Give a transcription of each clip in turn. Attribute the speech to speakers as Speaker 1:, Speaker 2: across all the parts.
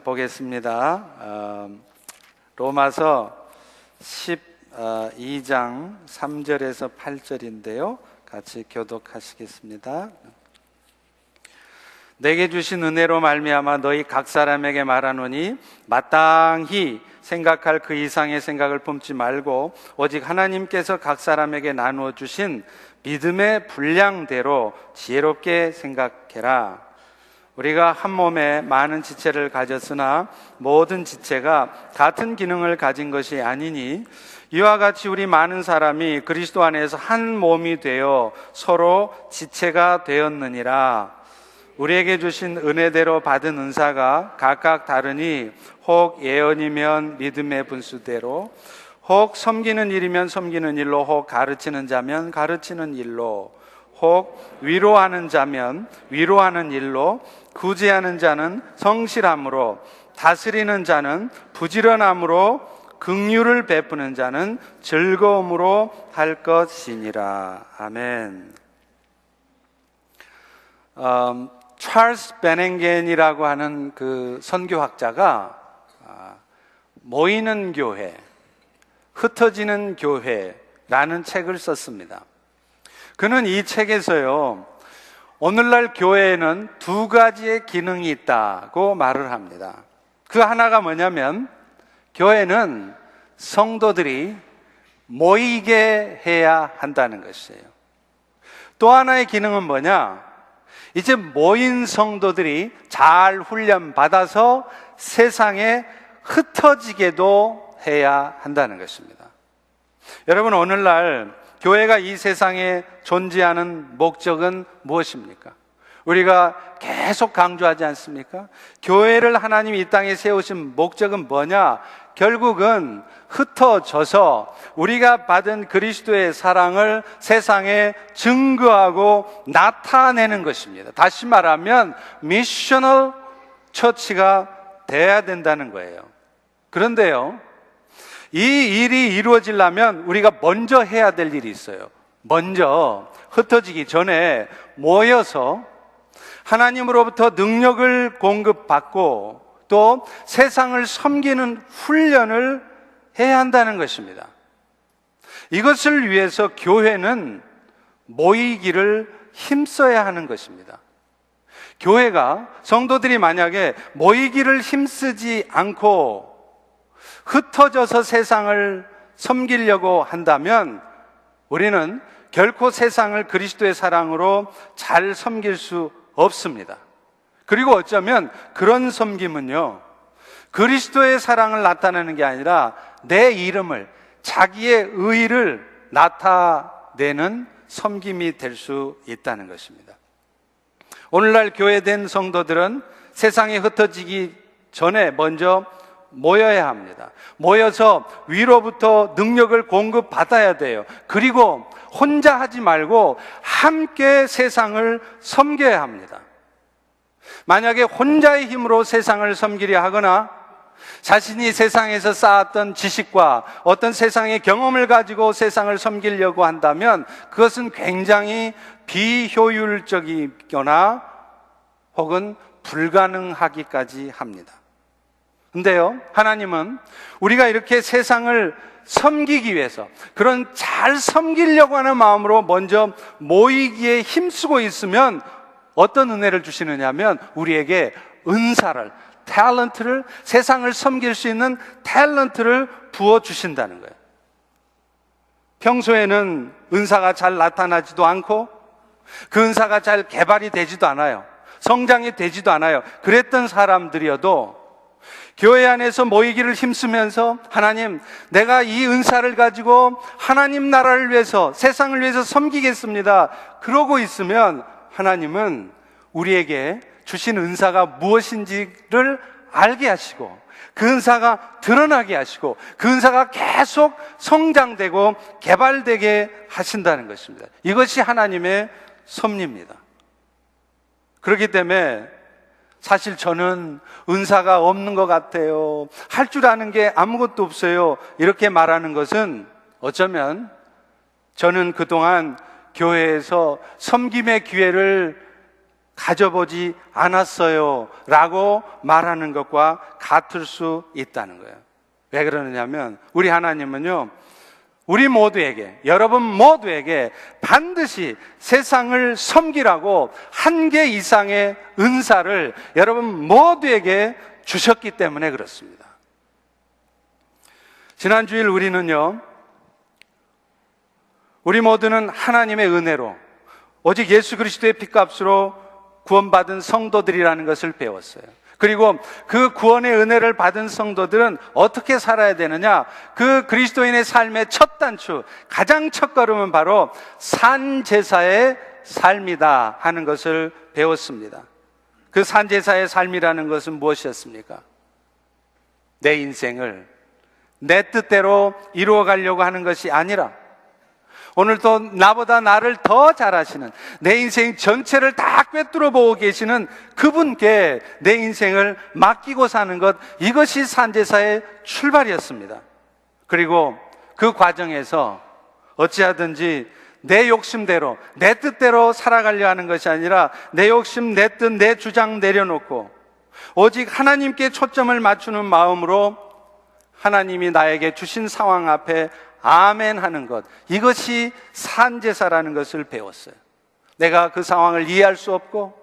Speaker 1: 보겠습니다. 로마서 12장 3절에서 8절인데요. 같이 교독하시겠습니다. 내게 주신 은혜로 말미암아 너희 각 사람에게 말하노니 마땅히 생각할 그 이상의 생각을 품지 말고 오직 하나님께서 각 사람에게 나누어 주신 믿음의 분량대로 지혜롭게 생각해라. 우리가 한 몸에 많은 지체를 가졌으나 모든 지체가 같은 기능을 가진 것이 아니니 이와 같이 우리 많은 사람이 그리스도 안에서 한 몸이 되어 서로 지체가 되었느니라. 우리에게 주신 은혜대로 받은 은사가 각각 다르니 혹 예언이면 믿음의 분수대로, 혹 섬기는 일이면 섬기는 일로, 혹 가르치는 자면 가르치는 일로, 혹 위로하는 자면 위로하는 일로, 구제하는 자는 성실함으로, 다스리는 자는 부지런함으로, 긍휼을 베푸는 자는 즐거움으로 할 것이니라. 아멘. 찰스 베냉겐이라고 하는 그 선교학자가 모이는 교회, 흩어지는 교회라는 책을 썼습니다. 그는 이 책에서요, 오늘날 교회에는 두 가지의 기능이 있다고 말을 합니다. 그 하나가 뭐냐면 교회는 성도들이 모이게 해야 한다는 것이에요. 또 하나의 기능은 뭐냐? 이제 모인 성도들이 잘 훈련받아서 세상에 흩어지게도 해야 한다는 것입니다. 여러분, 오늘날 교회가 이 세상에 존재하는 목적은 무엇입니까? 우리가 계속 강조하지 않습니까? 교회를 하나님이 이 땅에 세우신 목적은 뭐냐? 결국은 흩어져서 우리가 받은 그리스도의 사랑을 세상에 증거하고 나타내는 것입니다. 다시 말하면 미셔널 처치가 돼야 된다는 거예요. 그런데요, 이 일이 이루어지려면 우리가 먼저 해야 될 일이 있어요. 먼저 흩어지기 전에 모여서 하나님으로부터 능력을 공급받고 또 세상을 섬기는 훈련을 해야 한다는 것입니다. 이것을 위해서 교회는 모이기를 힘써야 하는 것입니다. 교회가, 성도들이 만약에 모이기를 힘쓰지 않고 흩어져서 세상을 섬기려고 한다면 우리는 결코 세상을 그리스도의 사랑으로 잘 섬길 수 없습니다. 그리고 어쩌면 그런 섬김은요, 그리스도의 사랑을 나타내는 게 아니라 내 이름을, 자기의 의의를 나타내는 섬김이 될 수 있다는 것입니다. 오늘날 교회된 성도들은 세상에 흩어지기 전에 먼저 모여야 합니다. 모여서 위로부터 능력을 공급받아야 돼요. 그리고 혼자 하지 말고 함께 세상을 섬겨야 합니다. 만약에 혼자의 힘으로 세상을 섬기려 하거나 자신이 세상에서 쌓았던 지식과 어떤 세상의 경험을 가지고 세상을 섬기려고 한다면 그것은 굉장히 비효율적이거나 혹은 불가능하기까지 합니다. 근데요, 하나님은 우리가 이렇게 세상을 섬기기 위해서, 그런 잘 섬기려고 하는 마음으로 먼저 모이기에 힘쓰고 있으면 어떤 은혜를 주시느냐 하면 우리에게 은사를, 탤런트를, 세상을 섬길 수 있는 탤런트를 부어주신다는 거예요. 평소에는 은사가 잘 나타나지도 않고 그 은사가 잘 개발이 되지도 않아요. 성장이 되지도 않아요. 그랬던 사람들이어도 교회 안에서 모이기를 힘쓰면서 하나님, 내가 이 은사를 가지고 하나님 나라를 위해서, 세상을 위해서 섬기겠습니다. 그러고 있으면 하나님은 우리에게 주신 은사가 무엇인지를 알게 하시고 그 은사가 드러나게 하시고 그 은사가 계속 성장되고 개발되게 하신다는 것입니다. 이것이 하나님의 섭리입니다. 그렇기 때문에 사실 저는 은사가 없는 것 같아요, 할 줄 아는 게 아무것도 없어요, 이렇게 말하는 것은 어쩌면 저는 그동안 교회에서 섬김의 기회를 가져보지 않았어요 라고 말하는 것과 같을 수 있다는 거예요. 왜 그러느냐면 우리 하나님은요, 우리 모두에게, 여러분 모두에게 반드시 세상을 섬기라고 한 개 이상의 은사를 여러분 모두에게 주셨기 때문에 그렇습니다. 지난 주일 우리는요, 우리 모두는 하나님의 은혜로 오직 예수 그리스도의 피값으로 구원받은 성도들이라는 것을 배웠어요. 그리고 그 구원의 은혜를 받은 성도들은 어떻게 살아야 되느냐? 그 그리스도인의 삶의 첫 단추, 가장 첫 걸음은 바로 산제사의 삶이다 하는 것을 배웠습니다. 그 산제사의 삶이라는 것은 무엇이었습니까? 내 인생을 내 뜻대로 이루어가려고 하는 것이 아니라 오늘도 나보다 나를 더 잘 아시는, 내 인생 전체를 다 꿰뚫어 보고 계시는 그분께 내 인생을 맡기고 사는 것, 이것이 산제사의 출발이었습니다. 그리고 그 과정에서 어찌하든지 내 욕심대로, 내 뜻대로 살아가려 하는 것이 아니라 내 욕심, 내 뜻, 내 주장 내려놓고 오직 하나님께 초점을 맞추는 마음으로 하나님이 나에게 주신 상황 앞에 아멘 하는 것, 이것이 산제사라는 것을 배웠어요. 내가 그 상황을 이해할 수 없고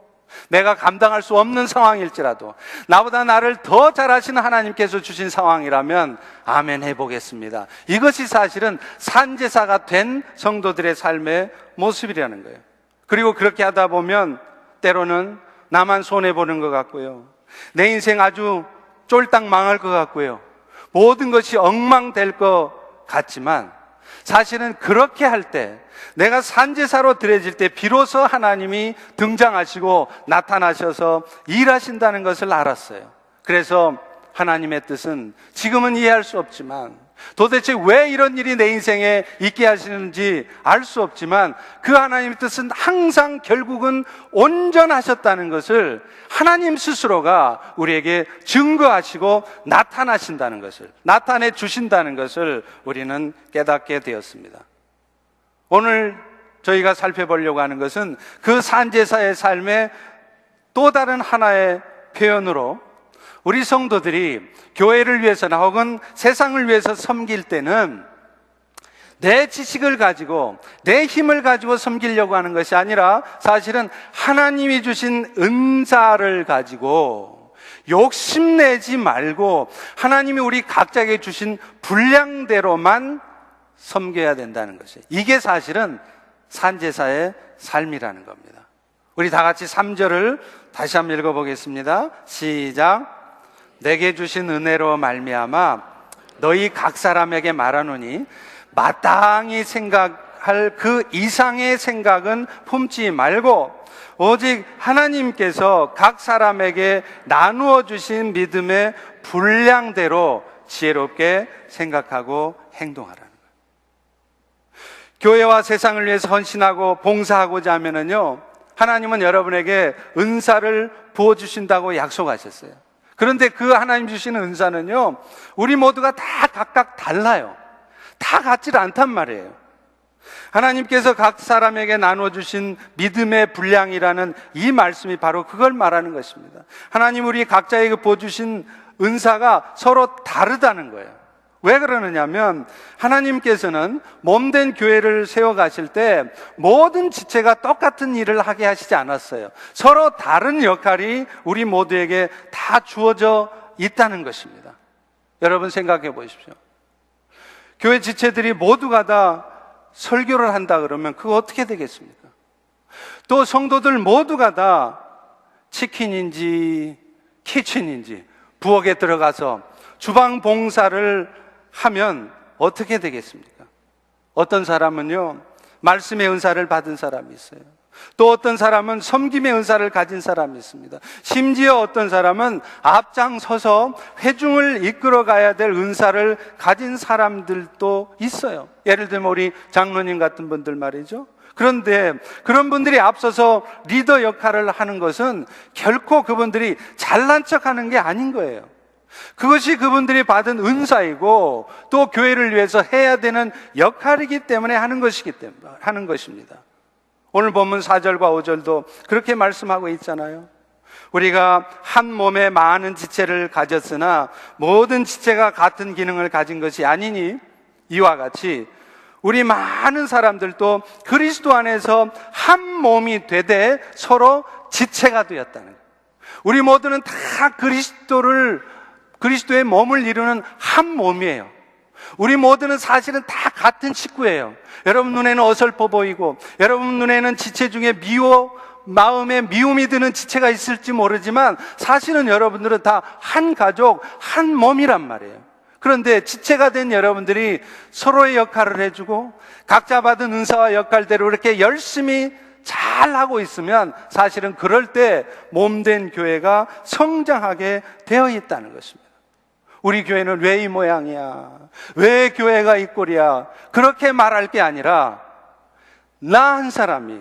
Speaker 1: 내가 감당할 수 없는 상황일지라도 나보다 나를 더 잘 아시는 하나님께서 주신 상황이라면 아멘 해보겠습니다. 이것이 사실은 산제사가 된 성도들의 삶의 모습이라는 거예요. 그리고 그렇게 하다 보면 때로는 나만 손해보는 것 같고요, 내 인생 아주 쫄딱 망할 것 같고요, 모든 것이 엉망될 것 같지만 사실은 그렇게 할 때, 내가 산제사로 드려질 때 비로소 하나님이 등장하시고 나타나셔서 일하신다는 것을 알았어요. 그래서 하나님의 뜻은 지금은 이해할 수 없지만, 도대체 왜 이런 일이 내 인생에 있게 하시는지 알 수 없지만 그 하나님의 뜻은 항상 결국은 온전하셨다는 것을 하나님 스스로가 우리에게 증거하시고 나타나신다는 것을, 나타내 주신다는 것을 우리는 깨닫게 되었습니다. 오늘 저희가 살펴보려고 하는 것은 그 산제사의 삶의 또 다른 하나의 표현으로, 우리 성도들이 교회를 위해서나 혹은 세상을 위해서 섬길 때는 내 지식을 가지고 내 힘을 가지고 섬기려고 하는 것이 아니라 사실은 하나님이 주신 은사를 가지고 욕심내지 말고 하나님이 우리 각자에게 주신 분량대로만 섬겨야 된다는 것이에요. 이게 사실은 산제사의 삶이라는 겁니다. 우리 다 같이 3절을 다시 한번 읽어보겠습니다. 시작. 내게 주신 은혜로 말미암아 너희 각 사람에게 말하노니 마땅히 생각할 그 이상의 생각은 품지 말고 오직 하나님께서 각 사람에게 나누어 주신 믿음의 분량대로 지혜롭게 생각하고 행동하라는 거예요. 교회와 세상을 위해서 헌신하고 봉사하고자 하면은요, 하나님은 여러분에게 은사를 부어주신다고 약속하셨어요. 그런데 그 하나님 주시는 은사는요, 우리 모두가 다 각각 달라요. 다 같지 않단 말이에요. 하나님께서 각 사람에게 나눠주신 믿음의 분량이라는 이 말씀이 바로 그걸 말하는 것입니다. 하나님 우리 각자에게 부어주신 은사가 서로 다르다는 거예요. 왜 그러느냐면 하나님께서는 몸된 교회를 세워가실 때 모든 지체가 똑같은 일을 하게 하시지 않았어요. 서로 다른 역할이 우리 모두에게 다 주어져 있다는 것입니다. 여러분 생각해 보십시오. 교회 지체들이 모두가 다 설교를 한다 그러면 그거 어떻게 되겠습니까? 또 성도들 모두가 다 치킨인지 키친인지 부엌에 들어가서 주방 봉사를 하면 어떻게 되겠습니까? 어떤 사람은요, 말씀의 은사를 받은 사람이 있어요. 또 어떤 사람은 섬김의 은사를 가진 사람이 있습니다. 심지어 어떤 사람은 앞장서서 회중을 이끌어 가야 될 은사를 가진 사람들도 있어요. 예를 들면 우리 장로님 같은 분들 말이죠. 그런데 그런 분들이 앞서서 리더 역할을 하는 것은 결코 그분들이 잘난 척하는 게 아닌 거예요. 그것이 그분들이 받은 은사이고 또 교회를 위해서 해야 되는 역할이기 때문에 하는 것입니다. 오늘 본문 4절과 5절도 그렇게 말씀하고 있잖아요. 우리가 한 몸에 많은 지체를 가졌으나 모든 지체가 같은 기능을 가진 것이 아니니 이와 같이 우리 많은 사람들도 그리스도 안에서 한 몸이 되되 서로 지체가 되었다는 거예요. 우리 모두는 다 그리스도의 몸을 이루는 한 몸이에요. 우리 모두는 사실은 다 같은 식구예요. 여러분 눈에는 어설퍼 보이고 여러분 눈에는 지체 중에 마음에 미움이 드는 지체가 있을지 모르지만 사실은 여러분들은 다 한 가족, 한 몸이란 말이에요. 그런데 지체가 된 여러분들이 서로의 역할을 해주고 각자 받은 은사와 역할대로 이렇게 열심히 잘 하고 있으면 사실은 그럴 때 몸된 교회가 성장하게 되어 있다는 것입니다. 우리 교회는 왜 이 모양이야? 왜 교회가 이 꼴이야? 그렇게 말할 게 아니라 나 한 사람이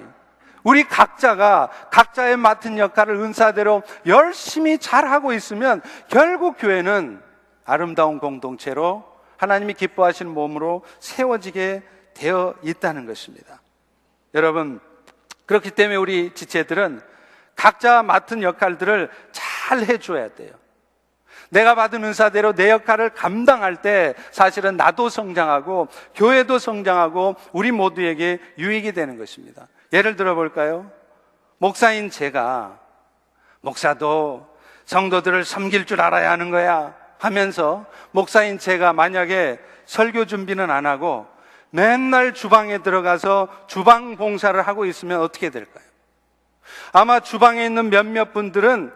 Speaker 1: 우리 각자가 각자의 맡은 역할을 은사대로 열심히 잘하고 있으면 결국 교회는 아름다운 공동체로 하나님이 기뻐하시는 몸으로 세워지게 되어 있다는 것입니다. 여러분, 그렇기 때문에 우리 지체들은 각자 맡은 역할들을 잘 해줘야 돼요. 내가 받은 은사대로 내 역할을 감당할 때 사실은 나도 성장하고 교회도 성장하고 우리 모두에게 유익이 되는 것입니다. 예를 들어 볼까요? 목사인 제가 목사도 성도들을 섬길 줄 알아야 하는 거야 하면서 목사인 제가 만약에 설교 준비는 안 하고 맨날 주방에 들어가서 주방 봉사를 하고 있으면 어떻게 될까요? 아마 주방에 있는 몇몇 분들은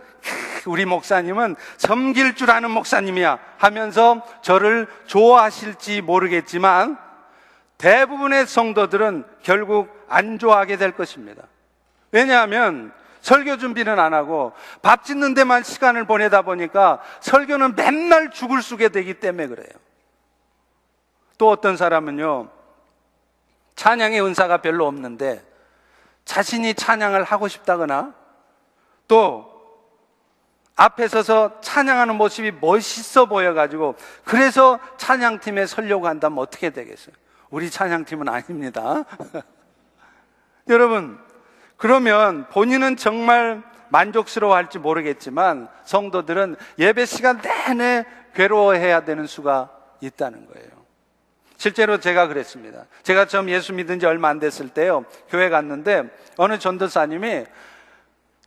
Speaker 1: 우리 목사님은 섬길 줄 아는 목사님이야 하면서 저를 좋아하실지 모르겠지만 대부분의 성도들은 결국 안 좋아하게 될 것입니다. 왜냐하면 설교 준비는 안 하고 밥 짓는 데만 시간을 보내다 보니까 설교는 맨날 죽을 쓰게 되기 때문에 그래요. 또 어떤 사람은요, 찬양의 은사가 별로 없는데 자신이 찬양을 하고 싶다거나 또 앞에 서서 찬양하는 모습이 멋있어 보여가지고 그래서 찬양팀에 서려고 한다면 어떻게 되겠어요? 우리 찬양팀은 아닙니다. 여러분, 그러면 본인은 정말 만족스러워할지 모르겠지만 성도들은 예배 시간 내내 괴로워해야 되는 수가 있다는 거예요. 실제로 제가 그랬습니다. 제가 처음 예수 믿은 지 얼마 안 됐을 때요, 교회 갔는데 어느 전도사님이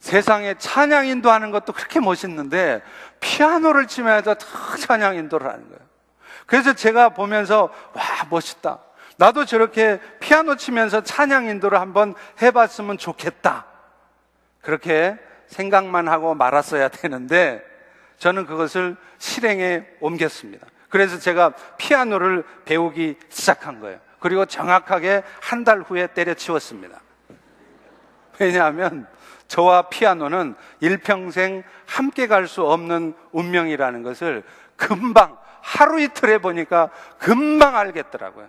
Speaker 1: 세상에 찬양 인도하는 것도 그렇게 멋있는데 피아노를 치면서 찬양 인도를 하는 거예요. 그래서 제가 보면서 와, 멋있다. 나도 저렇게 피아노 치면서 찬양 인도를 한번 해봤으면 좋겠다. 그렇게 생각만 하고 말았어야 되는데 저는 그것을 실행에 옮겼습니다. 그래서 제가 피아노를 배우기 시작한 거예요. 그리고 정확하게 한 달 후에 때려치웠습니다. 왜냐하면 저와 피아노는 일평생 함께 갈 수 없는 운명이라는 것을 금방 하루 이틀 해보니까 금방 알겠더라고요.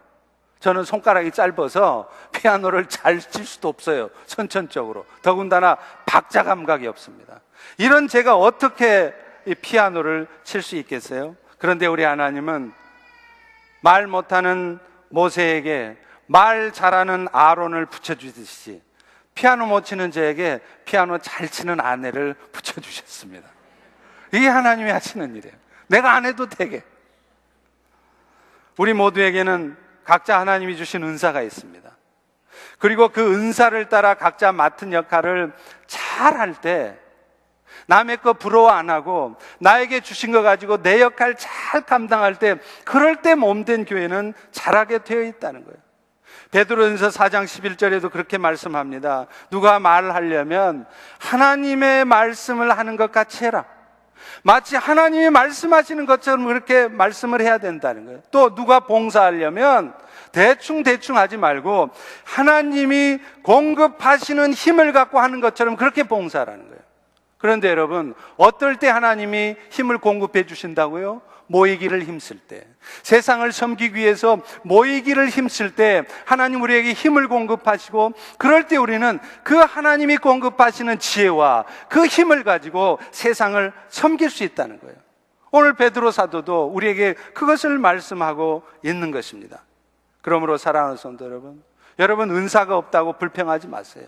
Speaker 1: 저는 손가락이 짧아서 피아노를 잘 칠 수도 없어요. 선천적으로. 더군다나 박자 감각이 없습니다. 이런 제가 어떻게 이 피아노를 칠 수 있겠어요? 그런데 우리 하나님은 말 못하는 모세에게 말 잘하는 아론을 붙여주듯이 피아노 못 치는 저에게 피아노 잘 치는 아내를 붙여주셨습니다. 이게 하나님이 하시는 일이에요. 내가 안 해도 되게. 우리 모두에게는 각자 하나님이 주신 은사가 있습니다. 그리고 그 은사를 따라 각자 맡은 역할을 잘 할 때 남의 거 부러워 안 하고 나에게 주신 거 가지고 내 역할 잘 감당할 때 그럴 때 몸된 교회는 잘하게 되어 있다는 거예요. 베드로전서 4장 11절에도 그렇게 말씀합니다. 누가 말을 하려면 하나님의 말씀을 하는 것 같이 해라. 마치 하나님이 말씀하시는 것처럼 그렇게 말씀을 해야 된다는 거예요. 또 누가 봉사하려면 대충 하지 말고 하나님이 공급하시는 힘을 갖고 하는 것처럼 그렇게 봉사하라는 거예요. 그런데 여러분, 어떨 때 하나님이 힘을 공급해 주신다고요? 모이기를 힘쓸 때, 세상을 섬기기 위해서 모이기를 힘쓸 때 하나님 우리에게 힘을 공급하시고, 그럴 때 우리는 그 하나님이 공급하시는 지혜와 그 힘을 가지고 세상을 섬길 수 있다는 거예요. 오늘 베드로 사도도 우리에게 그것을 말씀하고 있는 것입니다. 그러므로 사랑하는 성도 여러분, 여러분, 은사가 없다고 불평하지 마세요.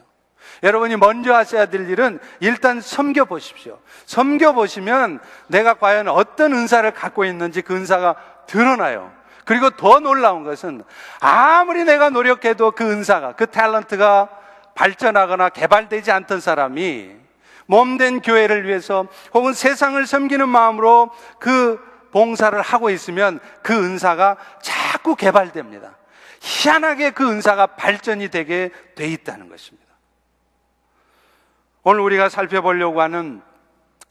Speaker 1: 여러분이 먼저 하셔야 될 일은 일단 섬겨보십시오. 섬겨보시면 내가 과연 어떤 은사를 갖고 있는지 그 은사가 드러나요. 그리고 더 놀라운 것은 아무리 내가 노력해도 그 은사가, 그 탤런트가 발전하거나 개발되지 않던 사람이 몸된 교회를 위해서 혹은 세상을 섬기는 마음으로 그 봉사를 하고 있으면 그 은사가 자꾸 개발됩니다. 희한하게 그 은사가 발전이 되게 돼 있다는 것입니다. 오늘 우리가 살펴보려고 하는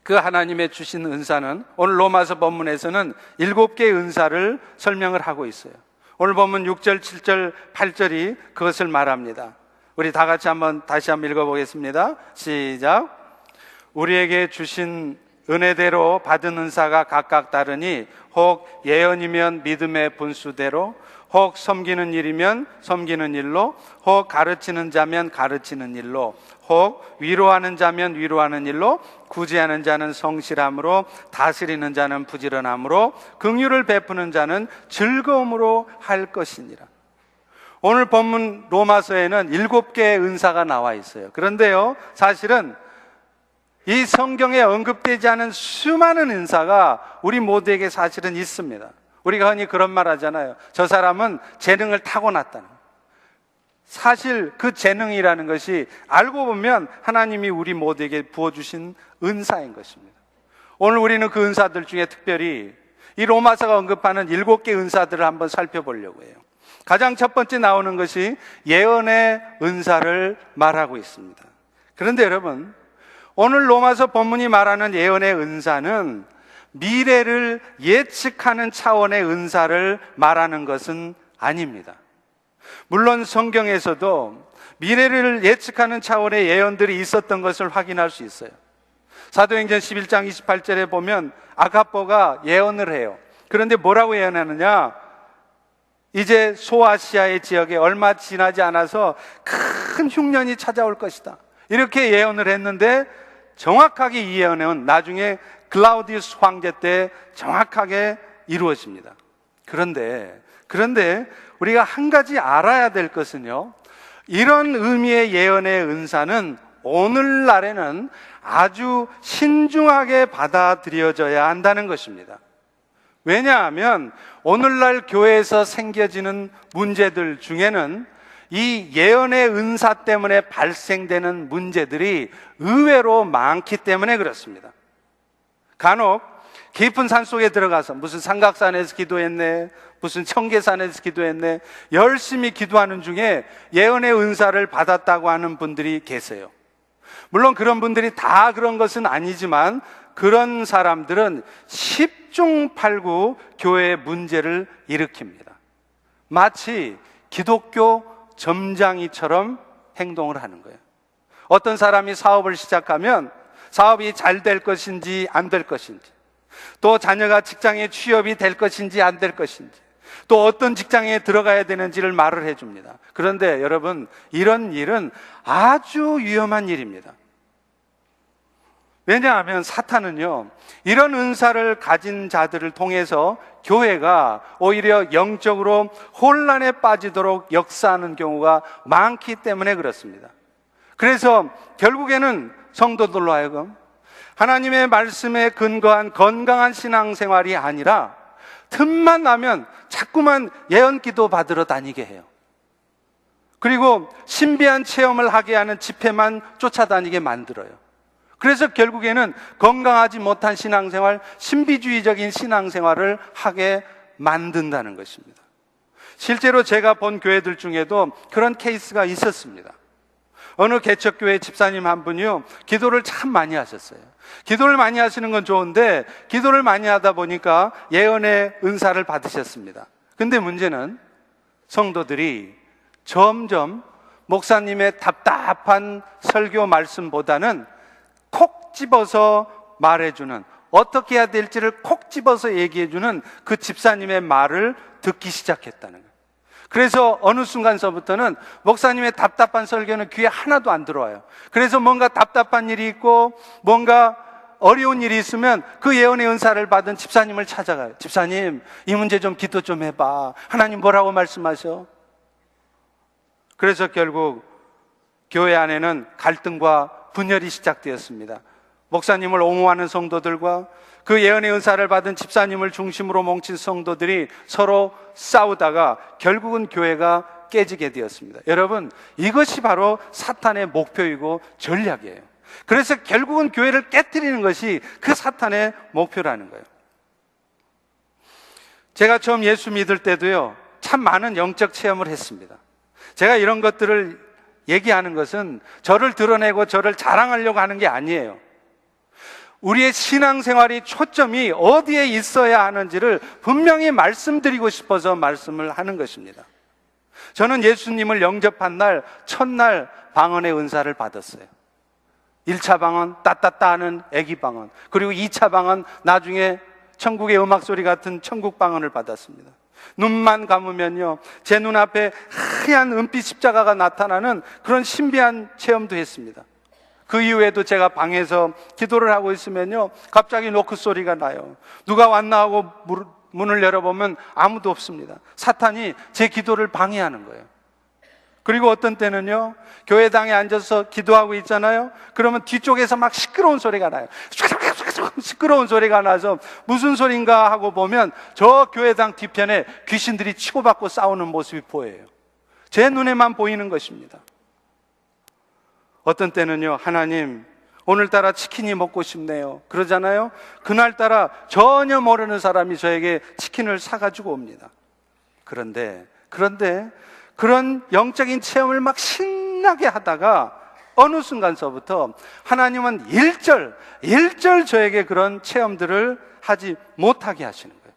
Speaker 1: 그 하나님의 주신 은사는, 오늘 로마서 본문에서는 7개의 은사를 설명을 하고 있어요. 오늘 본문 6절, 7절, 8절이 그것을 말합니다. 우리 다 같이 다시 한번 읽어보겠습니다. 시작. 우리에게 주신 은혜대로 받은 은사가 각각 다르니 혹 예언이면 믿음의 분수대로, 혹 섬기는 일이면 섬기는 일로, 혹 가르치는 자면 가르치는 일로, 혹 위로하는 자면 위로하는 일로, 구제하는 자는 성실함으로, 다스리는 자는 부지런함으로, 긍휼을 베푸는 자는 즐거움으로 할 것이니라. 오늘 본문 로마서에는 7개의 은사가 나와 있어요. 그런데요, 사실은 이 성경에 언급되지 않은 수많은 은사가 우리 모두에게 사실은 있습니다. 우리가 흔히 그런 말 하잖아요. 저 사람은 재능을 타고났다는. 사실 그 재능이라는 것이 알고 보면 하나님이 우리 모두에게 부어주신 은사인 것입니다. 오늘 우리는 그 은사들 중에 특별히 이 로마서가 언급하는 7개 은사들을 한번 살펴보려고 해요. 가장 첫 번째 나오는 것이 예언의 은사를 말하고 있습니다. 그런데 여러분, 오늘 로마서 본문이 말하는 예언의 은사는 미래를 예측하는 차원의 은사를 말하는 것은 아닙니다. 물론 성경에서도 미래를 예측하는 차원의 예언들이 있었던 것을 확인할 수 있어요. 사도행전 11장 28절에 보면 아가뽀가 예언을 해요. 그런데 뭐라고 예언하느냐? 이제 소아시아의 지역에 얼마 지나지 않아서 큰 흉년이 찾아올 것이다, 이렇게 예언을 했는데 정확하게 이 예언은 나중에 글라우디우스 황제 때 정확하게 이루어집니다. 그런데 우리가 한 가지 알아야 될 것은요, 이런 의미의 예언의 은사는 오늘날에는 아주 신중하게 받아들여져야 한다는 것입니다. 왜냐하면 오늘날 교회에서 생겨지는 문제들 중에는 이 예언의 은사 때문에 발생되는 문제들이 의외로 많기 때문에 그렇습니다. 간혹 깊은 산속에 들어가서 무슨 삼각산에서 기도했네, 무슨 청계산에서 기도했네, 열심히 기도하는 중에 예언의 은사를 받았다고 하는 분들이 계세요. 물론 그런 분들이 다 그런 것은 아니지만 그런 사람들은 십중팔구 교회의 문제를 일으킵니다. 마치 기독교 점장이처럼 행동을 하는 거예요. 어떤 사람이 사업을 시작하면 사업이 잘 될 것인지 안 될 것인지, 또 자녀가 직장에 취업이 될 것인지 안 될 것인지, 또 어떤 직장에 들어가야 되는지를 말을 해줍니다. 그런데 여러분, 이런 일은 아주 위험한 일입니다. 왜냐하면 사탄은요, 이런 은사를 가진 자들을 통해서 교회가 오히려 영적으로 혼란에 빠지도록 역사하는 경우가 많기 때문에 그렇습니다. 그래서 결국에는 성도들로 하여금 하나님의 말씀에 근거한 건강한 신앙생활이 아니라 틈만 나면 자꾸만 예언기도 받으러 다니게 해요. 그리고 신비한 체험을 하게 하는 집회만 쫓아다니게 만들어요. 그래서 결국에는 건강하지 못한 신앙생활, 신비주의적인 신앙생활을 하게 만든다는 것입니다. 실제로 제가 본 교회들 중에도 그런 케이스가 있었습니다. 어느 개척교회 집사님 한 분이요, 기도를 참 많이 하셨어요. 기도를 많이 하시는 건 좋은데 기도를 많이 하다 보니까 예언의 은사를 받으셨습니다. 근데 문제는 성도들이 점점 목사님의 답답한 설교 말씀보다는 콕 집어서 말해주는, 어떻게 해야 될지를 콕 집어서 얘기해주는 그 집사님의 말을 듣기 시작했다는 거예요. 그래서 어느 순간서부터는 목사님의 답답한 설교는 귀에 하나도 안 들어와요. 그래서 뭔가 답답한 일이 있고 뭔가 어려운 일이 있으면 그 예언의 은사를 받은 집사님을 찾아가요. 집사님, 이 문제 좀 기도 좀 해봐. 하나님 뭐라고 말씀하셔? 그래서 결국 교회 안에는 갈등과 분열이 시작되었습니다. 목사님을 옹호하는 성도들과 그 예언의 은사를 받은 집사님을 중심으로 뭉친 성도들이 서로 싸우다가 결국은 교회가 깨지게 되었습니다. 여러분, 이것이 바로 사탄의 목표이고 전략이에요. 그래서 결국은 교회를 깨뜨리는 것이 그 사탄의 목표라는 거예요. 제가 처음 예수 믿을 때도요, 참 많은 영적 체험을 했습니다. 제가 이런 것들을 얘기하는 것은 저를 드러내고 저를 자랑하려고 하는 게 아니에요. 우리의 신앙생활이 초점이 어디에 있어야 하는지를 분명히 말씀드리고 싶어서 말씀을 하는 것입니다. 저는 예수님을 영접한 날, 첫날 방언의 은사를 받았어요. 1차 방언, 따따따 하는 애기 방언, 그리고 2차 방언, 나중에 천국의 음악 소리 같은 천국 방언을 받았습니다. 눈만 감으면요, 제 눈앞에 하얀 은빛 십자가가 나타나는 그런 신비한 체험도 했습니다. 그 이후에도 제가 방에서 기도를 하고 있으면요, 갑자기 노크 소리가 나요. 누가 왔나 하고 문을 열어보면 아무도 없습니다. 사탄이 제 기도를 방해하는 거예요. 그리고 어떤 때는요, 교회당에 앉아서 기도하고 있잖아요. 그러면 뒤쪽에서 막 시끄러운 소리가 나요. 시끄러운 소리가 나서 무슨 소린가 하고 보면 저 교회당 뒤편에 귀신들이 치고받고 싸우는 모습이 보여요. 제 눈에만 보이는 것입니다. 어떤 때는요, 하나님, 오늘따라 치킨이 먹고 싶네요. 그러잖아요. 그날따라 전혀 모르는 사람이 저에게 치킨을 사가지고 옵니다. 그런데 그런 영적인 체험을 막 신나게 하다가 어느 순간서부터 하나님은 일절 저에게 그런 체험들을 하지 못하게 하시는 거예요.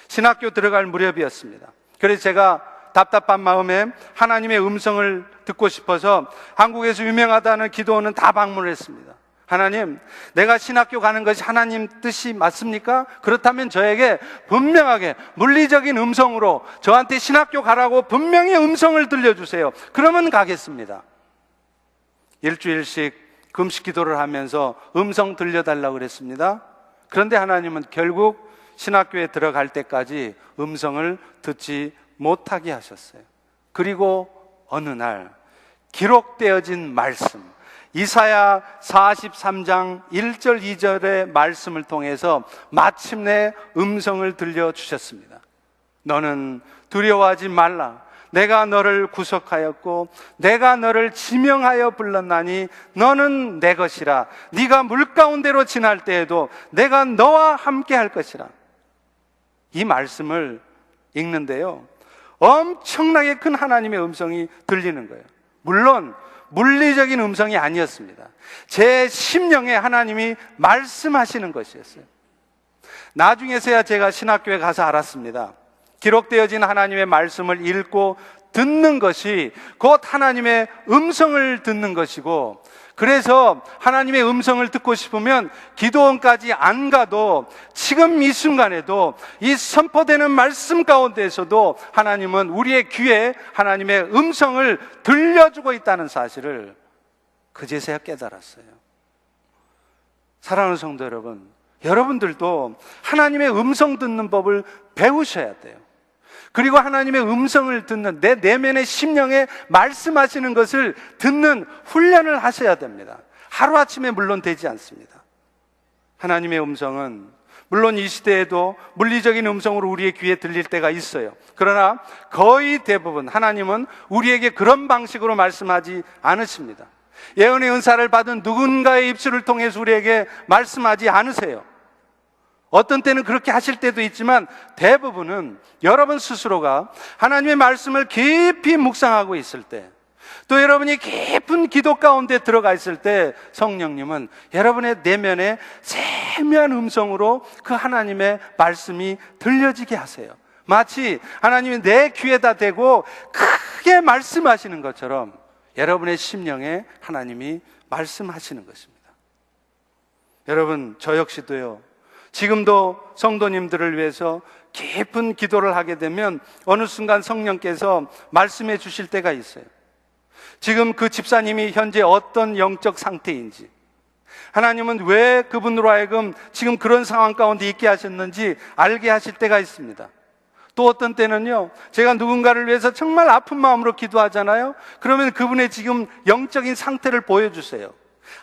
Speaker 1: 신학교 들어갈 무렵이었습니다. 그래서 제가 답답한 마음에 하나님의 음성을 듣고 싶어서 한국에서 유명하다는 기도원은 다 방문을 했습니다. 하나님, 내가 신학교 가는 것이 하나님 뜻이 맞습니까? 그렇다면 저에게 분명하게 물리적인 음성으로 저한테 신학교 가라고 분명히 음성을 들려주세요. 그러면 가겠습니다. 일주일씩 금식 기도를 하면서 음성 들려달라고 그랬습니다. 그런데 하나님은 결국 신학교에 들어갈 때까지 음성을 듣지 못하게 하셨어요. 그리고 어느 날 기록되어진 말씀, 이사야 43장 1절 2절의 말씀을 통해서 마침내 음성을 들려주셨습니다. 너는 두려워하지 말라. 내가 너를 구속하였고 내가 너를 지명하여 불렀나니 너는 내 것이라. 네가 물가운데로 지날 때에도 내가 너와 함께 할 것이라. 이 말씀을 읽는데요, 엄청나게 큰 하나님의 음성이 들리는 거예요. 물론 물리적인 음성이 아니었습니다. 제 심령에 하나님이 말씀하시는 것이었어요. 나중에서야 제가 신학교에 가서 알았습니다. 기록되어진 하나님의 말씀을 읽고 듣는 것이 곧 하나님의 음성을 듣는 것이고, 그래서 하나님의 음성을 듣고 싶으면 기도원까지 안 가도 지금 이 순간에도 이 선포되는 말씀 가운데에서도 하나님은 우리의 귀에 하나님의 음성을 들려주고 있다는 사실을 그제서야 깨달았어요. 사랑하는 성도 여러분, 여러분들도 하나님의 음성 듣는 법을 배우셔야 돼요. 그리고 하나님의 음성을 듣는 내 내면의 심령에 말씀하시는 것을 듣는 훈련을 하셔야 됩니다. 하루아침에 물론 되지 않습니다. 하나님의 음성은 물론 이 시대에도 물리적인 음성으로 우리의 귀에 들릴 때가 있어요. 그러나 거의 대부분 하나님은 우리에게 그런 방식으로 말씀하지 않으십니다. 예언의 은사를 받은 누군가의 입술을 통해서 우리에게 말씀하지 않으세요. 어떤 때는 그렇게 하실 때도 있지만 대부분은 여러분 스스로가 하나님의 말씀을 깊이 묵상하고 있을 때, 또 여러분이 깊은 기도 가운데 들어가 있을 때 성령님은 여러분의 내면에 세미한 음성으로 그 하나님의 말씀이 들려지게 하세요. 마치 하나님이 내 귀에다 대고 크게 말씀하시는 것처럼 여러분의 심령에 하나님이 말씀하시는 것입니다. 여러분, 저 역시도요, 지금도 성도님들을 위해서 깊은 기도를 하게 되면 어느 순간 성령께서 말씀해 주실 때가 있어요. 지금 그 집사님이 현재 어떤 영적 상태인지, 하나님은 왜 그분으로 하여금 지금 그런 상황 가운데 있게 하셨는지 알게 하실 때가 있습니다. 또 어떤 때는요, 제가 누군가를 위해서 정말 아픈 마음으로 기도하잖아요. 그러면 그분의 지금 영적인 상태를 보여주세요.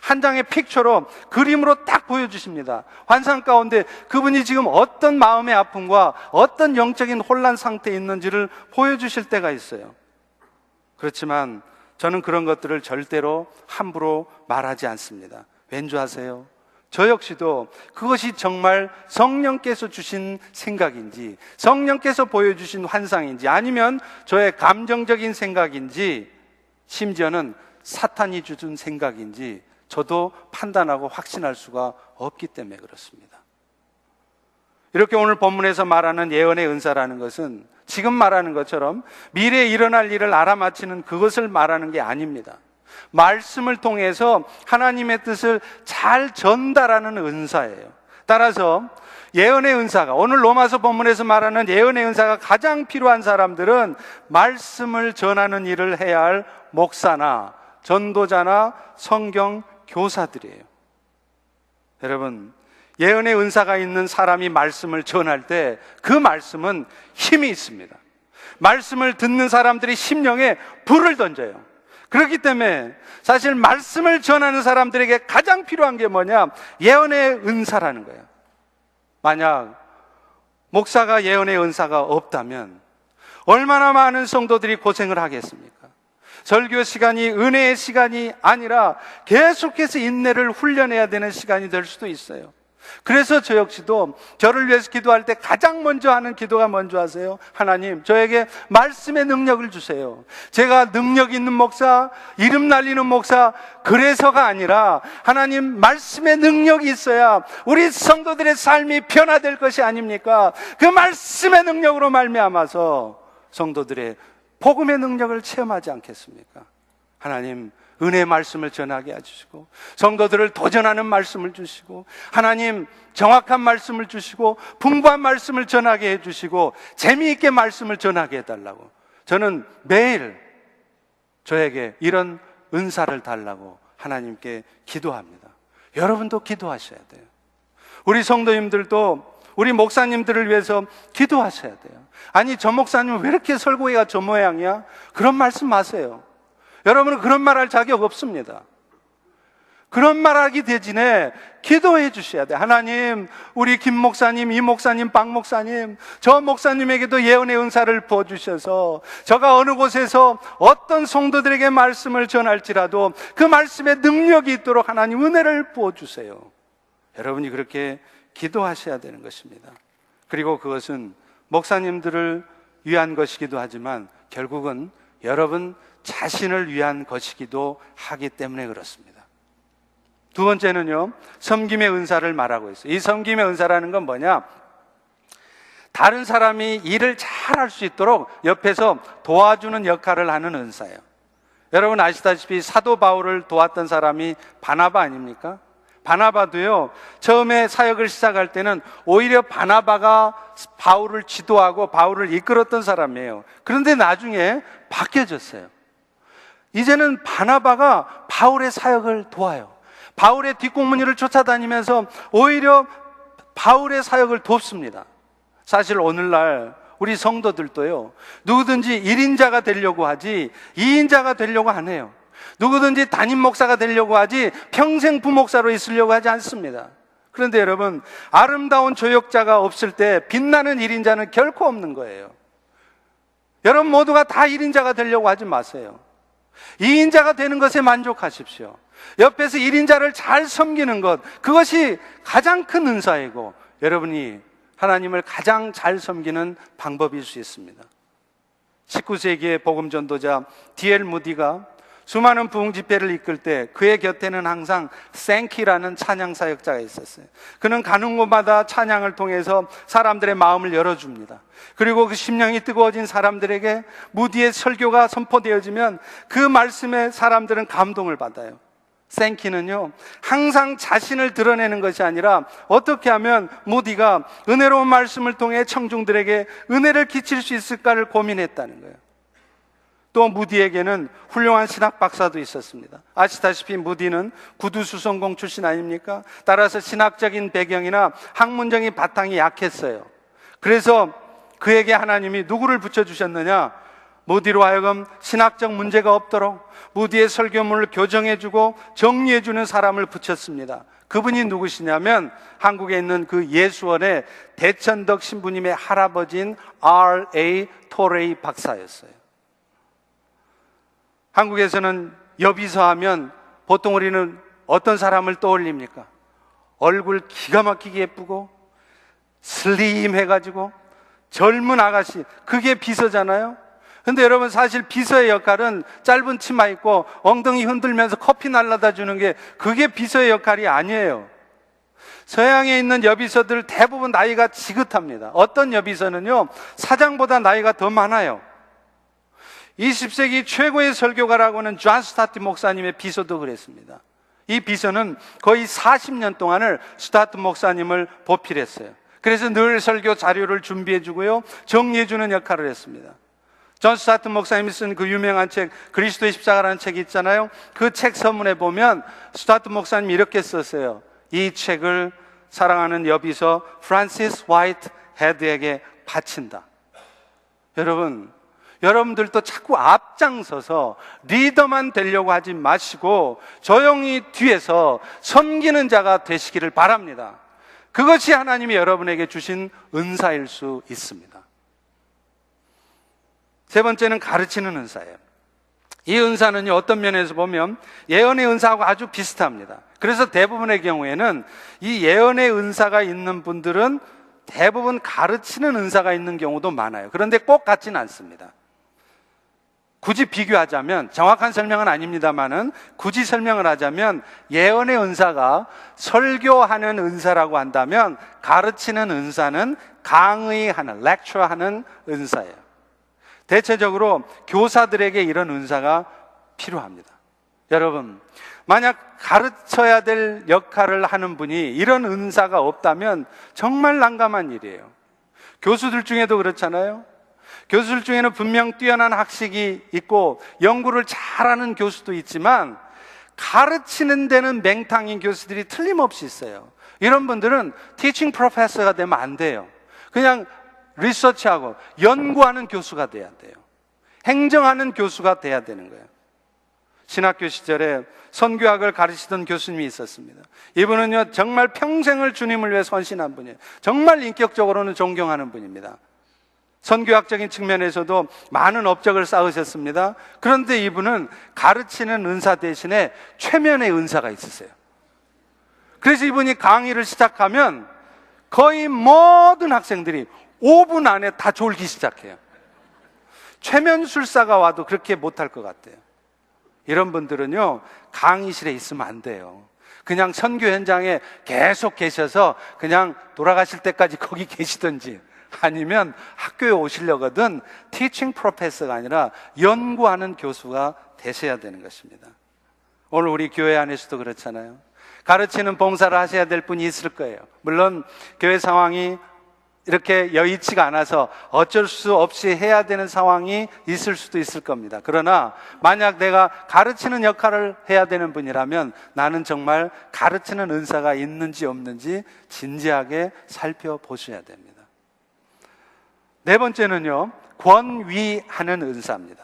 Speaker 1: 한 장의 픽처로, 그림으로 딱 보여주십니다. 환상 가운데 그분이 지금 어떤 마음의 아픔과 어떤 영적인 혼란 상태에 있는지를 보여주실 때가 있어요. 그렇지만 저는 그런 것들을 절대로 함부로 말하지 않습니다. 왠지 아세요? 저 역시도 그것이 정말 성령께서 주신 생각인지, 성령께서 보여주신 환상인지, 아니면 저의 감정적인 생각인지, 심지어는 사탄이 주준 생각인지 저도 판단하고 확신할 수가 없기 때문에 그렇습니다. 이렇게 오늘 본문에서 말하는 예언의 은사라는 것은 지금 말하는 것처럼 미래에 일어날 일을 알아맞히는 그것을 말하는 게 아닙니다. 말씀을 통해서 하나님의 뜻을 잘 전달하는 은사예요. 따라서 예언의 은사가, 오늘 로마서 본문에서 말하는 예언의 은사가 가장 필요한 사람들은 말씀을 전하는 일을 해야 할 목사나 전도자나 성경 교사들이에요. 여러분, 예언의 은사가 있는 사람이 말씀을 전할 때 그 말씀은 힘이 있습니다. 말씀을 듣는 사람들이 심령에 불을 던져요. 그렇기 때문에 사실 말씀을 전하는 사람들에게 가장 필요한 게 뭐냐? 예언의 은사라는 거예요. 만약 목사가 예언의 은사가 없다면 얼마나 많은 성도들이 고생을 하겠습니까? 설교 시간이 은혜의 시간이 아니라 계속해서 인내를 훈련해야 되는 시간이 될 수도 있어요. 그래서 저 역시도 저를 위해서 기도할 때 가장 먼저 하는 기도가 뭔지 아세요? 하나님, 저에게 말씀의 능력을 주세요. 제가 능력 있는 목사, 이름 날리는 목사, 그래서가 아니라 하나님, 말씀의 능력이 있어야 우리 성도들의 삶이 변화될 것이 아닙니까? 그 말씀의 능력으로 말미암아서 성도들의 복음의 능력을 체험하지 않겠습니까? 하나님, 은혜의 말씀을 전하게 해주시고, 성도들을 도전하는 말씀을 주시고, 하나님 정확한 말씀을 주시고, 풍부한 말씀을 전하게 해주시고, 재미있게 말씀을 전하게 해달라고, 저는 매일 저에게 이런 은사를 달라고 하나님께 기도합니다. 여러분도 기도하셔야 돼요. 우리 성도님들도 우리 목사님들을 위해서 기도하셔야 돼요. 아니, 저 목사님은 왜 이렇게 설교회가 저 모양이야? 그런 말씀 마세요. 여러분은 그런 말 할 자격 없습니다. 그런 말 하기 대신에 기도해 주셔야 돼요. 하나님, 우리 김 목사님, 이 목사님, 박 목사님, 저 목사님에게도 예언의 은사를 부어주셔서 저가 어느 곳에서 어떤 성도들에게 말씀을 전할지라도 그 말씀에 능력이 있도록 하나님 은혜를 부어주세요. 여러분이 그렇게 기도하셔야 되는 것입니다. 그리고 그것은 목사님들을 위한 것이기도 하지만 결국은 여러분 자신을 위한 것이기도 하기 때문에 그렇습니다. 두 번째는요, 섬김의 은사를 말하고 있어요. 이 섬김의 은사라는 건 뭐냐? 다른 사람이 일을 잘 할 수 있도록 옆에서 도와주는 역할을 하는 은사예요. 여러분 아시다시피 사도 바울을 도왔던 사람이 바나바 아닙니까? 바나바도요, 처음에 사역을 시작할 때는 오히려 바나바가 바울을 지도하고 바울을 이끌었던 사람이에요. 그런데 나중에 바뀌어졌어요. 이제는 바나바가 바울의 사역을 도와요. 바울의 뒷공무니를 쫓아다니면서 오히려 바울의 사역을 돕습니다. 사실 오늘날 우리 성도들도요, 누구든지 1인자가 되려고 하지 2인자가 되려고 안 해요. 누구든지 담임 목사가 되려고 하지 평생 부목사로 있으려고 하지 않습니다. 그런데 여러분, 아름다운 조역자가 없을 때 빛나는 1인자는 결코 없는 거예요. 여러분 모두가 다 1인자가 되려고 하지 마세요. 2인자가 되는 것에 만족하십시오. 옆에서 1인자를 잘 섬기는 것, 그것이 가장 큰 은사이고 여러분이 하나님을 가장 잘 섬기는 방법일 수 있습니다. 19세기의 복음전도자 D.L. 무디가 수많은 부흥 집회를 이끌 때 그의 곁에는 항상 생키라는 찬양 사역자가 있었어요. 그는 가는 곳마다 찬양을 통해서 사람들의 마음을 열어줍니다. 그리고 그 심령이 뜨거워진 사람들에게 무디의 설교가 선포되어지면 그 말씀에 사람들은 감동을 받아요. 생키는요, 항상 자신을 드러내는 것이 아니라 어떻게 하면 무디가 은혜로운 말씀을 통해 청중들에게 은혜를 끼칠 수 있을까를 고민했다는 거예요. 또 무디에게는 훌륭한 신학 박사도 있었습니다. 아시다시피 무디는 구두수성공 출신 아닙니까? 따라서 신학적인 배경이나 학문적인 바탕이 약했어요. 그래서 그에게 하나님이 누구를 붙여주셨느냐? 무디로 하여금 신학적 문제가 없도록 무디의 설교문을 교정해주고 정리해주는 사람을 붙였습니다. 그분이 누구시냐면 한국에 있는 그 예수원의 대천덕 신부님의 할아버지인 R.A. 토레이 박사였어요. 한국에서는 여비서 하면 보통 우리는 어떤 사람을 떠올립니까? 얼굴 기가 막히게 예쁘고 슬림해가지고 젊은 아가씨, 그게 비서잖아요. 근데 여러분, 사실 비서의 역할은 짧은 치마 입고 엉덩이 흔들면서 커피 날라다 주는 게 그게 비서의 역할이 아니에요. 서양에 있는 여비서들 대부분 나이가 지긋합니다. 어떤 여비서는요, 사장보다 나이가 더 많아요. 20세기 최고의 설교가라고 하는 존 스타트 목사님의 비서도 그랬습니다. 이 비서는 거의 40년 동안을 스타트 목사님을 보필했어요. 그래서 늘 설교 자료를 준비해 주고요, 정리해 주는 역할을 했습니다. 존 스타트 목사님이 쓴 그 유명한 책 그리스도의 십자가라는 책이 있잖아요. 그 책 서문에 보면 스타트 목사님이 이렇게 썼어요. 이 책을 사랑하는 여비서 프란시스 화이트 헤드에게 바친다. 여러분들도 자꾸 앞장서서 리더만 되려고 하지 마시고 조용히 뒤에서 섬기는 자가 되시기를 바랍니다. 그것이 하나님이 여러분에게 주신 은사일 수 있습니다. 세 번째는 가르치는 은사예요. 이 은사는요, 어떤 면에서 보면 예언의 은사하고 아주 비슷합니다. 그래서 대부분의 경우에는 이 예언의 은사가 있는 분들은 대부분 가르치는 은사가 있는 경우도 많아요. 그런데 꼭 같지는 않습니다. 굳이 비교하자면, 정확한 설명은 아닙니다만은 굳이 설명을 하자면 예언의 은사가 설교하는 은사라고 한다면 가르치는 은사는 강의하는, 렉처하는 은사예요. 대체적으로 교사들에게 이런 은사가 필요합니다. 여러분, 만약 가르쳐야 될 역할을 하는 분이 이런 은사가 없다면 정말 난감한 일이에요. 교수들 중에도 그렇잖아요. 교수들 중에는 분명 뛰어난 학식이 있고 연구를 잘하는 교수도 있지만 가르치는 데는 맹탕인 교수들이 틀림없이 있어요. 이런 분들은 티칭 프로페서가 되면 안 돼요. 그냥 리서치하고 연구하는 교수가 돼야 돼요. 행정하는 교수가 돼야 되는 거예요. 신학교 시절에 선교학을 가르치던 교수님이 있었습니다. 이분은요, 정말 평생을 주님을 위해 헌신한 분이에요. 정말 인격적으로는 존경하는 분입니다. 선교학적인 측면에서도 많은 업적을 쌓으셨습니다. 그런데 이분은 가르치는 은사 대신에 최면의 은사가 있으세요. 그래서 이분이 강의를 시작하면 거의 모든 학생들이 5분 안에 다 졸기 시작해요. 최면술사가 와도 그렇게 못할 것 같아요. 이런 분들은요, 강의실에 있으면 안 돼요. 그냥 선교 현장에 계속 계셔서 그냥 돌아가실 때까지 거기 계시든지, 아니면 학교에 오시려거든 티칭 프로페서가 아니라 연구하는 교수가 되셔야 되는 것입니다. 오늘 우리 교회 안에서도 그렇잖아요. 가르치는 봉사를 하셔야 될 분이 있을 거예요. 물론 교회 상황이 이렇게 여의치가 않아서 어쩔 수 없이 해야 되는 상황이 있을 수도 있을 겁니다. 그러나 만약 내가 가르치는 역할을 해야 되는 분이라면 나는 정말 가르치는 은사가 있는지 없는지 진지하게 살펴보셔야 됩니다. 네 번째는요, 권위하는 은사입니다.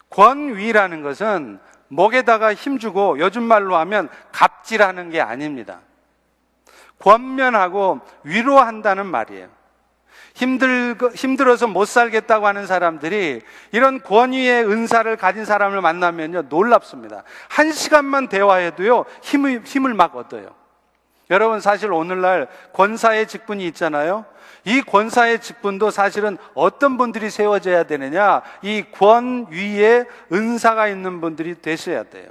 Speaker 1: 권위라는 것은 목에다가 힘주고 요즘 말로 하면 갑질하는 게 아닙니다. 권면하고 위로한다는 말이에요. 힘들어서 못 살겠다고 하는 사람들이 이런 권위의 은사를 가진 사람을 만나면요, 놀랍습니다. 1시간만 대화해도요, 힘을 막 얻어요. 여러분, 사실 오늘날 권사의 직분이 있잖아요. 이 권사의 직분도 사실은 어떤 분들이 세워져야 되느냐, 이 권위의 은사가 있는 분들이 되셔야 돼요.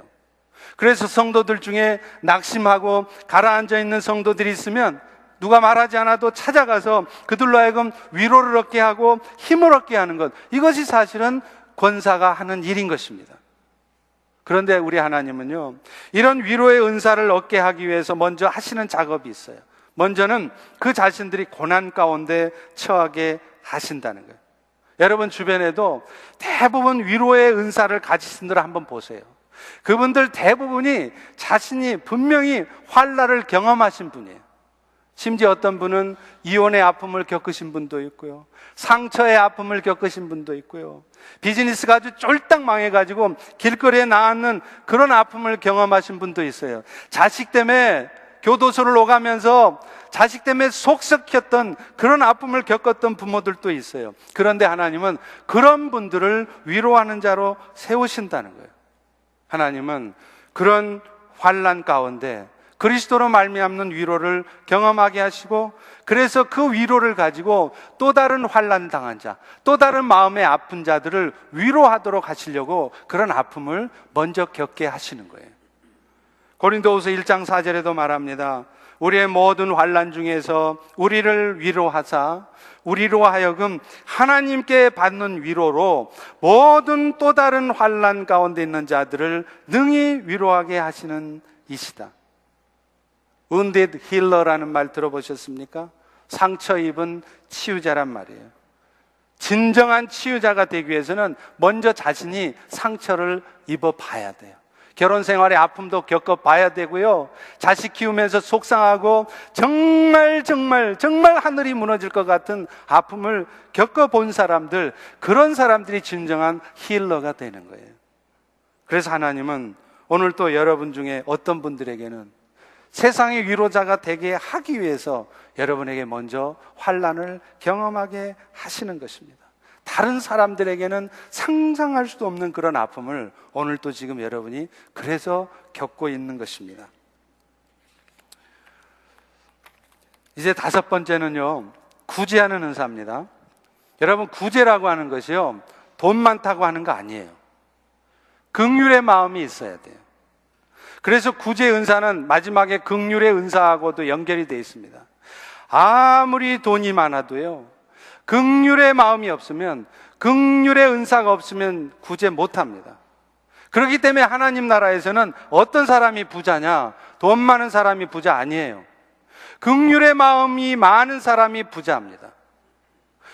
Speaker 1: 그래서 성도들 중에 낙심하고 가라앉아 있는 성도들이 있으면 누가 말하지 않아도 찾아가서 그들로 하여금 위로를 얻게 하고 힘을 얻게 하는 것, 이것이 사실은 권사가 하는 일인 것입니다. 그런데 우리 하나님은요, 이런 위로의 은사를 얻게 하기 위해서 먼저 하시는 작업이 있어요. 먼저는 그 자신들이 고난 가운데 처하게 하신다는 거예요. 여러분 주변에도 대부분 위로의 은사를 가지신 분들 한번 보세요. 그분들 대부분이 자신이 분명히 환난을 경험하신 분이에요. 심지어 어떤 분은 이혼의 아픔을 겪으신 분도 있고요, 상처의 아픔을 겪으신 분도 있고요, 비즈니스가 아주 쫄딱 망해가지고 길거리에 나앉는 그런 아픔을 경험하신 분도 있어요. 자식 때문에 교도소를 오가면서 자식 때문에 속 썩혔던 그런 아픔을 겪었던 부모들도 있어요. 그런데 하나님은 그런 분들을 위로하는 자로 세우신다는 거예요. 하나님은 그런 환난 가운데 그리스도로 말미암는 위로를 경험하게 하시고, 그래서 그 위로를 가지고 또 다른 환난 당한 자, 또 다른 마음의 아픈 자들을 위로하도록 하시려고 그런 아픔을 먼저 겪게 하시는 거예요. 고린도후서 1장 4절에도 말합니다. 우리의 모든 환난 중에서 우리를 위로하사 우리로 하여금 하나님께 받는 위로로 모든 또 다른 환난 가운데 있는 자들을 능히 위로하게 하시는 이시다. wounded healer라는 말 들어보셨습니까? 상처 입은 치유자란 말이에요. 진정한 치유자가 되기 위해서는 먼저 자신이 상처를 입어봐야 돼요. 결혼 생활의 아픔도 겪어봐야 되고요, 자식 키우면서 속상하고 정말 하늘이 무너질 것 같은 아픔을 겪어본 사람들, 그런 사람들이 진정한 힐러가 되는 거예요. 그래서 하나님은 오늘 또 여러분 중에 어떤 분들에게는 세상의 위로자가 되게 하기 위해서 여러분에게 먼저 환난을 경험하게 하시는 것입니다. 다른 사람들에게는 상상할 수도 없는 그런 아픔을 오늘 또 지금 여러분이 그래서 겪고 있는 것입니다. 이제 다섯 번째는요, 구제하는 은사입니다. 여러분, 구제라고 하는 것이요, 돈 많다고 하는 거 아니에요. 긍휼의 마음이 있어야 돼요. 그래서 구제 은사는 마지막에 긍휼의 은사하고도 연결이 되어 있습니다. 아무리 돈이 많아도요, 긍휼의 마음이 없으면, 긍휼의 은사가 없으면 구제 못합니다. 그렇기 때문에 하나님 나라에서는 어떤 사람이 부자냐? 돈 많은 사람이 부자 아니에요. 긍휼의 마음이 많은 사람이 부자입니다.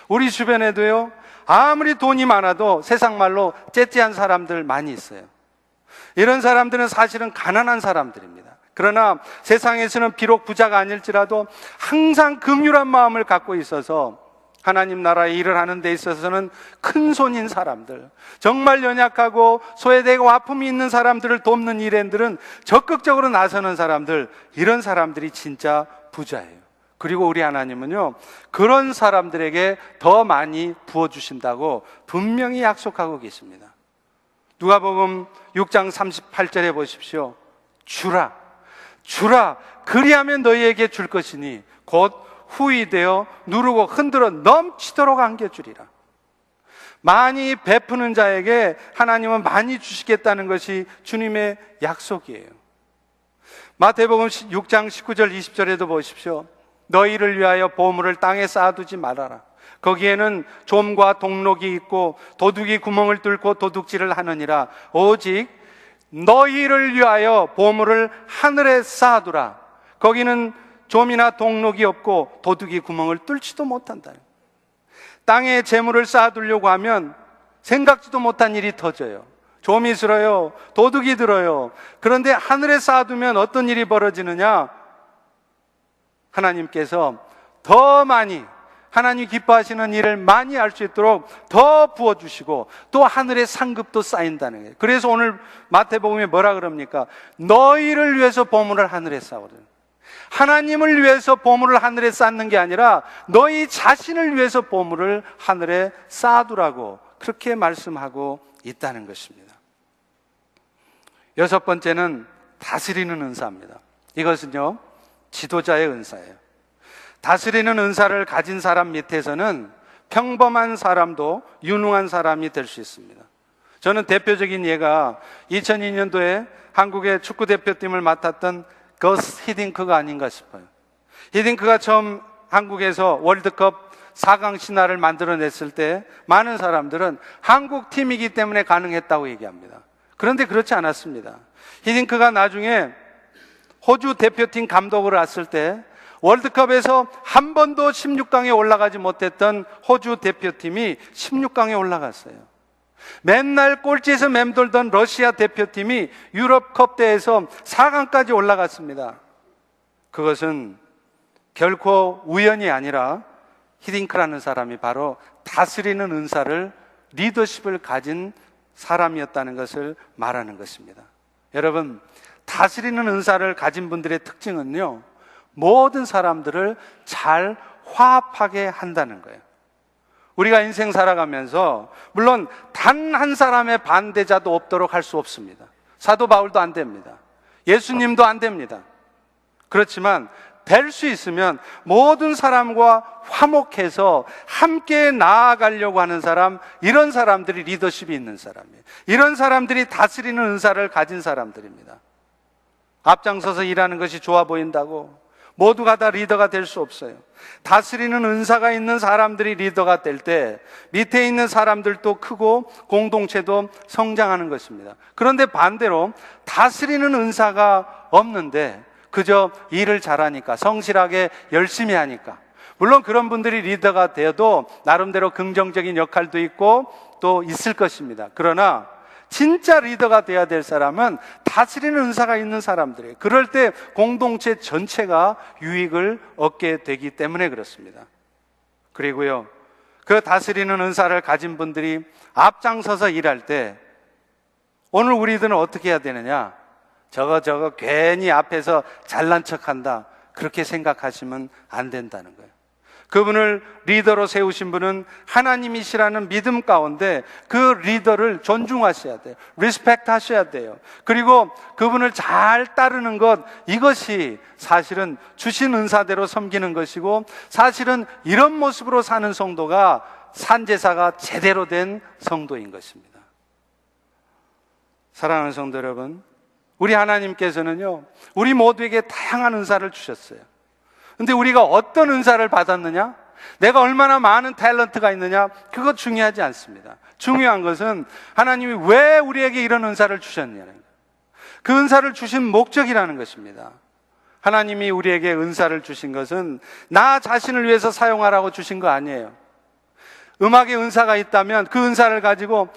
Speaker 1: 우리 주변에도요, 아무리 돈이 많아도 세상 말로 째째한 사람들 많이 있어요. 이런 사람들은 사실은 가난한 사람들입니다. 그러나 세상에서는 비록 부자가 아닐지라도 항상 긍휼한 마음을 갖고 있어서 하나님 나라의 일을 하는 데 있어서는 큰 손인 사람들, 정말 연약하고 소외되고 아픔이 있는 사람들을 돕는 일행들은 적극적으로 나서는 사람들, 이런 사람들이 진짜 부자예요. 그리고 우리 하나님은요, 그런 사람들에게 더 많이 부어주신다고 분명히 약속하고 계십니다. 누가복음 6장 38절에 보십시오. 주라 그리하면 너희에게 줄 것이니 곧 후히 되어 누르고 흔들어 넘치도록 안겨주리라. 많이 베푸는 자에게 하나님은 많이 주시겠다는 것이 주님의 약속이에요. 마태복음 6장 19절 20절에도 보십시오. 너희를 위하여 보물을 땅에 쌓아두지 말아라. 거기에는 좀과 동록이 있고 도둑이 구멍을 뚫고 도둑질을 하느니라. 오직 너희를 위하여 보물을 하늘에 쌓아두라. 거기는 좀이나 동록이 없고 도둑이 구멍을 뚫지도 못한다. 땅에 재물을 쌓아두려고 하면 생각지도 못한 일이 터져요. 좀이 들어요, 도둑이 들어요. 그런데 하늘에 쌓아두면 어떤 일이 벌어지느냐? 하나님께서 더 많이, 하나님 기뻐하시는 일을 많이 할 수 있도록 더 부어주시고 또 하늘의 상급도 쌓인다는 거예요. 그래서 오늘 마태복음에 뭐라 그럽니까? 너희를 위해서 보물을 하늘에 쌓으라. 하나님을 위해서 보물을 하늘에 쌓는 게 아니라 너희 자신을 위해서 보물을 하늘에 쌓아두라고 그렇게 말씀하고 있다는 것입니다. 여섯 번째는 다스리는 은사입니다. 이것은요, 지도자의 은사예요. 다스리는 은사를 가진 사람 밑에서는 평범한 사람도 유능한 사람이 될 수 있습니다. 저는 대표적인 예가 2002년도에 한국의 축구대표팀을 맡았던 거스 히딩크가 아닌가 싶어요. 히딩크가 처음 한국에서 월드컵 4강 신화를 만들어냈을 때 많은 사람들은 한국 팀이기 때문에 가능했다고 얘기합니다. 그런데 그렇지 않았습니다. 히딩크가 나중에 호주 대표팀 감독을 했을 때 월드컵에서 한 번도 16강에 올라가지 못했던 호주 대표팀이 16강에 올라갔어요. 맨날 꼴찌에서 맴돌던 러시아 대표팀이 유럽컵 대회에서 4강까지 올라갔습니다. 그것은 결코 우연이 아니라 히딩크라는 사람이 바로 다스리는 은사를, 리더십을 가진 사람이었다는 것을 말하는 것입니다. 여러분, 다스리는 은사를 가진 분들의 특징은요, 모든 사람들을 잘 화합하게 한다는 거예요. 우리가 인생 살아가면서 물론 단 한 사람의 반대자도 없도록 할 수 없습니다. 사도 바울도 안 됩니다. 예수님도 안 됩니다. 그렇지만 될 수 있으면 모든 사람과 화목해서 함께 나아가려고 하는 사람, 이런 사람들이 리더십이 있는 사람이에요. 이런 사람들이 다스리는 은사를 가진 사람들입니다. 앞장서서 일하는 것이 좋아 보인다고 모두가 다 리더가 될 수 없어요. 다스리는 은사가 있는 사람들이 리더가 될 때 밑에 있는 사람들도 크고 공동체도 성장하는 것입니다. 그런데 반대로 다스리는 은사가 없는데 그저 일을 잘하니까, 성실하게 열심히 하니까, 물론 그런 분들이 리더가 되어도 나름대로 긍정적인 역할도 있고 또 있을 것입니다. 그러나 진짜 리더가 돼야 될 사람은 다스리는 은사가 있는 사람들이에요. 그럴 때 공동체 전체가 유익을 얻게 되기 때문에 그렇습니다. 그리고요, 그 다스리는 은사를 가진 분들이 앞장서서 일할 때 오늘 우리들은 어떻게 해야 되느냐? 저거 괜히 앞에서 잘난 척한다, 그렇게 생각하시면 안 된다는 거예요. 그분을 리더로 세우신 분은 하나님이시라는 믿음 가운데 그 리더를 존중하셔야 돼요. 리스펙트 하셔야 돼요. 그리고 그분을 잘 따르는 것, 이것이 사실은 주신 은사대로 섬기는 것이고, 사실은 이런 모습으로 사는 성도가 산제사가 제대로 된 성도인 것입니다. 사랑하는 성도 여러분, 우리 하나님께서는요, 우리 모두에게 다양한 은사를 주셨어요. 근데 우리가 어떤 은사를 받았느냐? 내가 얼마나 많은 탤런트가 있느냐? 그거 중요하지 않습니다. 중요한 것은 하나님이 왜 우리에게 이런 은사를 주셨냐는 거예요. 그 은사를 주신 목적이라는 것입니다. 하나님이 우리에게 은사를 주신 것은 나 자신을 위해서 사용하라고 주신 거 아니에요. 음악의 은사가 있다면 그 은사를 가지고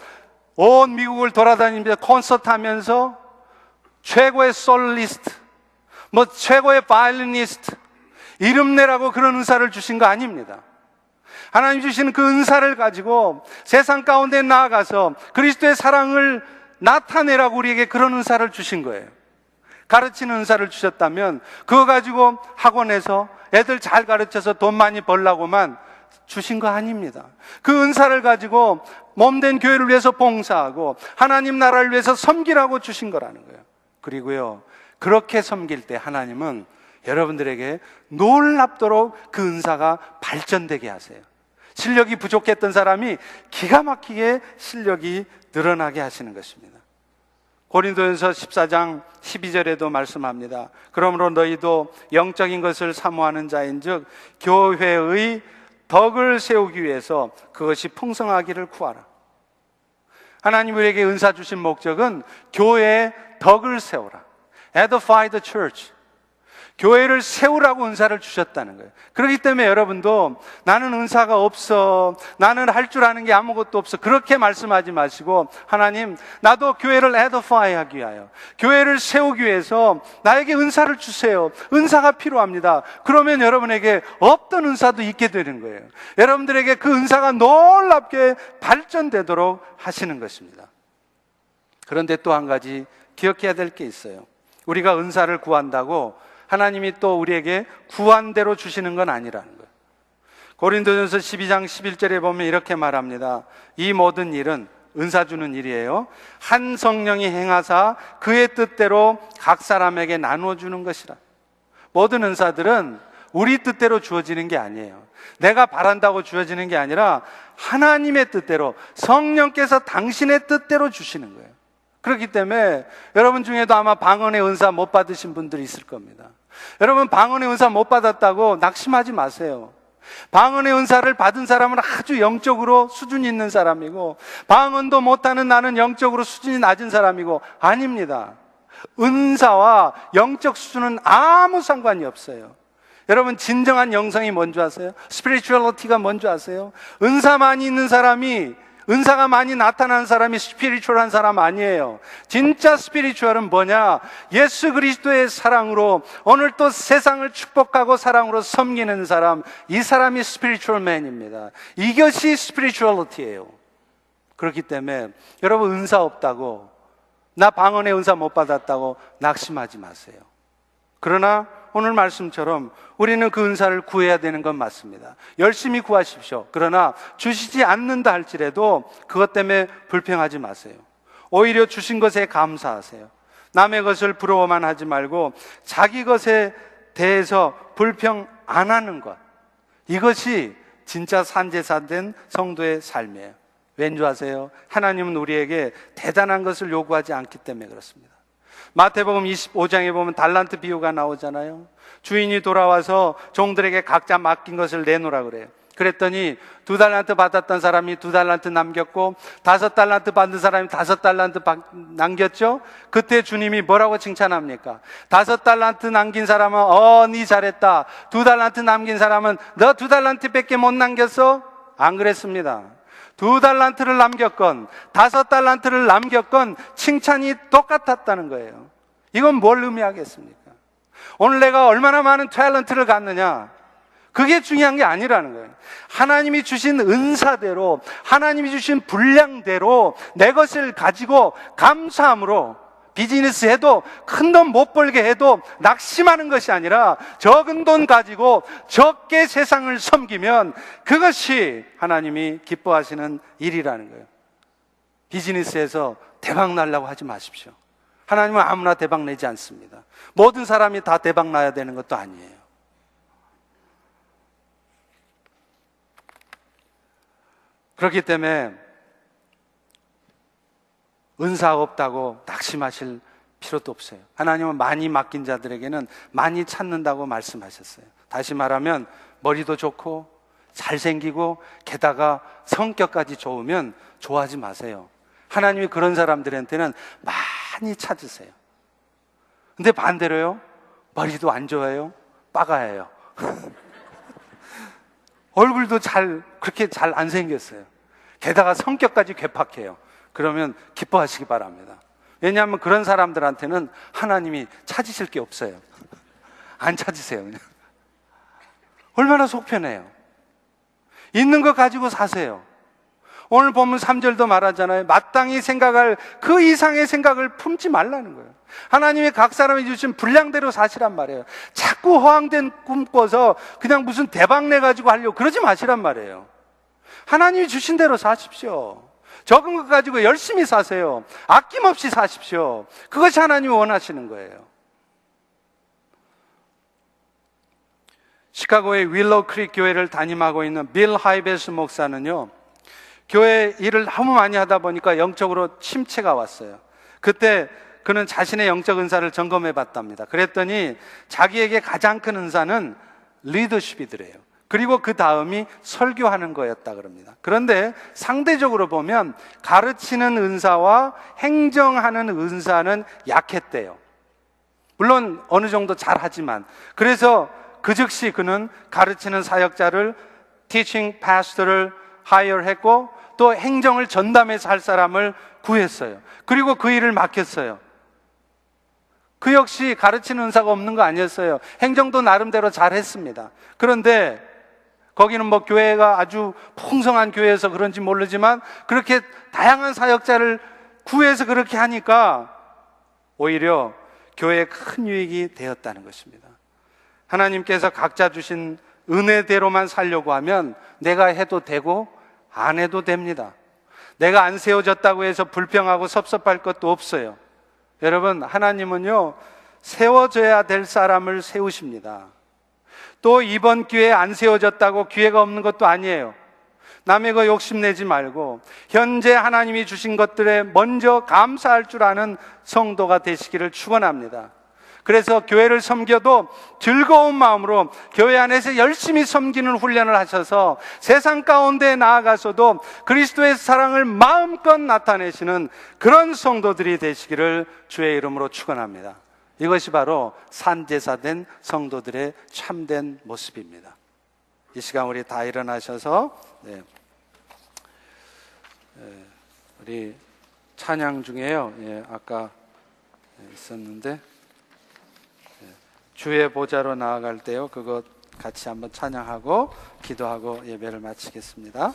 Speaker 1: 온 미국을 돌아다니면서 콘서트 하면서 최고의 솔리스트, 최고의 바이올리니스트 이름 내라고 그런 은사를 주신 거 아닙니다. 하나님 주시는 그 은사를 가지고 세상 가운데 나아가서 그리스도의 사랑을 나타내라고 우리에게 그런 은사를 주신 거예요. 가르치는 은사를 주셨다면 그거 가지고 학원에서 애들 잘 가르쳐서 돈 많이 벌라고만 주신 거 아닙니다. 그 은사를 가지고 몸된 교회를 위해서 봉사하고 하나님 나라를 위해서 섬기라고 주신 거라는 거예요. 그리고요, 그렇게 섬길 때 하나님은 여러분들에게 놀랍도록 그 은사가 발전되게 하세요. 실력이 부족했던 사람이 기가 막히게 실력이 늘어나게 하시는 것입니다. 고린도전서 14장 12절에도 말씀합니다. 그러므로 너희도 영적인 것을 사모하는 자인즉 교회의 덕을 세우기 위해서 그것이 풍성하기를 구하라. 하나님 우리에게 은사 주신 목적은 교회의 덕을 세우라. Edify the church. 교회를 세우라고 은사를 주셨다는 거예요. 그렇기 때문에 여러분도 나는 은사가 없어, 나는 할 줄 아는 게 아무것도 없어, 그렇게 말씀하지 마시고 하나님, 나도 교회를 edify 하기 위하여, 교회를 세우기 위해서 나에게 은사를 주세요. 은사가 필요합니다. 그러면 여러분에게 없던 은사도 있게 되는 거예요. 여러분들에게 그 은사가 놀랍게 발전되도록 하시는 것입니다. 그런데 또 한 가지 기억해야 될 게 있어요. 우리가 은사를 구한다고 하나님이 또 우리에게 구한 대로 주시는 건 아니라는 거예요. 고린도전서 12장 11절에 보면 이렇게 말합니다. 이 모든 일은, 은사 주는 일이에요, 한 성령이 행하사 그의 뜻대로 각 사람에게 나누어 주는 것이라. 모든 은사들은 우리 뜻대로 주어지는 게 아니에요. 내가 바란다고 주어지는 게 아니라 하나님의 뜻대로, 성령께서 당신의 뜻대로 주시는 거예요. 그렇기 때문에 여러분 중에도 아마 방언의 은사 못 받으신 분들이 있을 겁니다. 여러분, 방언의 은사 못 받았다고 낙심하지 마세요. 방언의 은사를 받은 사람은 아주 영적으로 수준이 있는 사람이고, 방언도 못하는 나는 영적으로 수준이 낮은 사람이고, 아닙니다. 은사와 영적 수준은 아무 상관이 없어요. 여러분, 진정한 영성이 뭔지 아세요? 스피리추얼리티가 뭔지 아세요? 은사 많이 있는 사람이 은사가 많이 나타나는 사람이 스피리추얼한 사람 아니에요. 진짜 스피리추얼은 뭐냐? 예수 그리스도의 사랑으로 오늘 또 세상을 축복하고 사랑으로 섬기는 사람, 이 사람이 스피리추얼맨입니다. 이것이 스피리추얼리티예요. 그렇기 때문에 여러분, 은사 없다고, 나 방언의 은사 못 받았다고 낙심하지 마세요. 그러나 오늘 말씀처럼 우리는 그 은사를 구해야 되는 건 맞습니다. 열심히 구하십시오. 그러나 주시지 않는다 할지라도 그것 때문에 불평하지 마세요. 오히려 주신 것에 감사하세요. 남의 것을 부러워만 하지 말고 자기 것에 대해서 불평 안 하는 것, 이것이 진짜 산제사된 성도의 삶이에요. 왠지 아세요? 하나님은 우리에게 대단한 것을 요구하지 않기 때문에 그렇습니다. 마태복음 25장에 보면 달란트 비유가 나오잖아요. 주인이 돌아와서 종들에게 각자 맡긴 것을 내놓으라 그래요. 그랬더니 2달란트 받았던 사람이 2달란트 남겼고 5달란트 받은 사람이 5달란트 남겼죠. 그때 주님이 뭐라고 칭찬합니까? 5달란트 남긴 사람은 네 잘했다. 2달란트 남긴 사람은 너 2달란트밖에 못 남겼어? 안 그랬습니다. 2달란트를 남겼건 5달란트를 남겼건 칭찬이 똑같았다는 거예요. 이건 뭘 의미하겠습니까? 오늘 내가 얼마나 많은 탤런트를 갖느냐, 그게 중요한 게 아니라는 거예요. 하나님이 주신 은사대로, 하나님이 주신 분량대로 내 것을 가지고 감사함으로 비즈니스 해도 큰 돈 못 벌게 해도 낙심하는 것이 아니라 적은 돈 가지고 적게 세상을 섬기면 그것이 하나님이 기뻐하시는 일이라는 거예요. 비즈니스에서 대박 나려고 하지 마십시오. 하나님은 아무나 대박 내지 않습니다. 모든 사람이 다 대박 나야 되는 것도 아니에요. 그렇기 때문에 은사가 없다고 낙심하실 필요도 없어요. 하나님은 많이 맡긴 자들에게는 많이 찾는다고 말씀하셨어요. 다시 말하면 머리도 좋고 잘생기고 게다가 성격까지 좋으면 좋아하지 마세요. 하나님이 그런 사람들한테는 많이 찾으세요. 근데 반대로요, 머리도 안 좋아요, 빠가해요. 얼굴도 그렇게 잘 안 생겼어요. 게다가 성격까지 괴팍해요. 그러면 기뻐하시기 바랍니다. 왜냐하면 그런 사람들한테는 하나님이 찾으실 게 없어요. 안 찾으세요. 그냥. 얼마나 속편해요. 있는 거 가지고 사세요. 오늘 보면 3절도 말하잖아요. 마땅히 생각할 그 이상의 생각을 품지 말라는 거예요. 하나님이 각 사람이 주신 분량대로 사시란 말이에요. 자꾸 허황된 꿈 꿔서 그냥 무슨 대박 내가지고 하려고 그러지 마시란 말이에요. 하나님이 주신 대로 사십시오. 적은 것 가지고 열심히 사세요. 아낌없이 사십시오. 그것이 하나님이 원하시는 거예요. 시카고의 윌로우 크릭 교회를 담임하고 있는 빌 하이베스 목사는요, 교회 일을 너무 많이 하다 보니까 영적으로 침체가 왔어요. 그때 그는 자신의 영적 은사를 점검해 봤답니다. 그랬더니 자기에게 가장 큰 은사는 리더십이더래요. 그리고 그 다음이 설교하는 거였다 그럽니다. 그런데 상대적으로 보면 가르치는 은사와 행정하는 은사는 약했대요. 물론 어느 정도 잘하지만, 그래서 그 즉시 그는 가르치는 사역자를, teaching pastor를 hire 했고 또 행정을 전담해서 할 사람을 구했어요. 그리고 그 일을 맡겼어요. 그 역시 가르치는 은사가 없는 거 아니었어요. 행정도 나름대로 잘했습니다. 그런데 거기는 뭐 교회가 아주 풍성한 교회여서 그런지 모르지만 그렇게 다양한 사역자를 구해서 그렇게 하니까 오히려 교회에 큰 유익이 되었다는 것입니다. 하나님께서 각자 주신 은혜대로만 살려고 하면 내가 해도 되고 안 해도 됩니다. 내가 안 세워졌다고 해서 불평하고 섭섭할 것도 없어요. 여러분, 하나님은요, 세워져야 될 사람을 세우십니다. 또 이번 기회에 안 세워졌다고 기회가 없는 것도 아니에요. 남의 거 욕심내지 말고 현재 하나님이 주신 것들에 먼저 감사할 줄 아는 성도가 되시기를 축원합니다. 그래서 교회를 섬겨도 즐거운 마음으로 교회 안에서 열심히 섬기는 훈련을 하셔서 세상 가운데 나아가서도 그리스도의 사랑을 마음껏 나타내시는 그런 성도들이 되시기를 주의 이름으로 축원합니다. 이것이 바로 산제사된 성도들의 참된 모습입니다. 이 시간 우리 다 일어나셔서 우리 찬양 중에요. 예, 아까 있었는데 주의 보좌로 나아갈 때요. 그거 같이 한번 찬양하고 기도하고 예배를 마치겠습니다.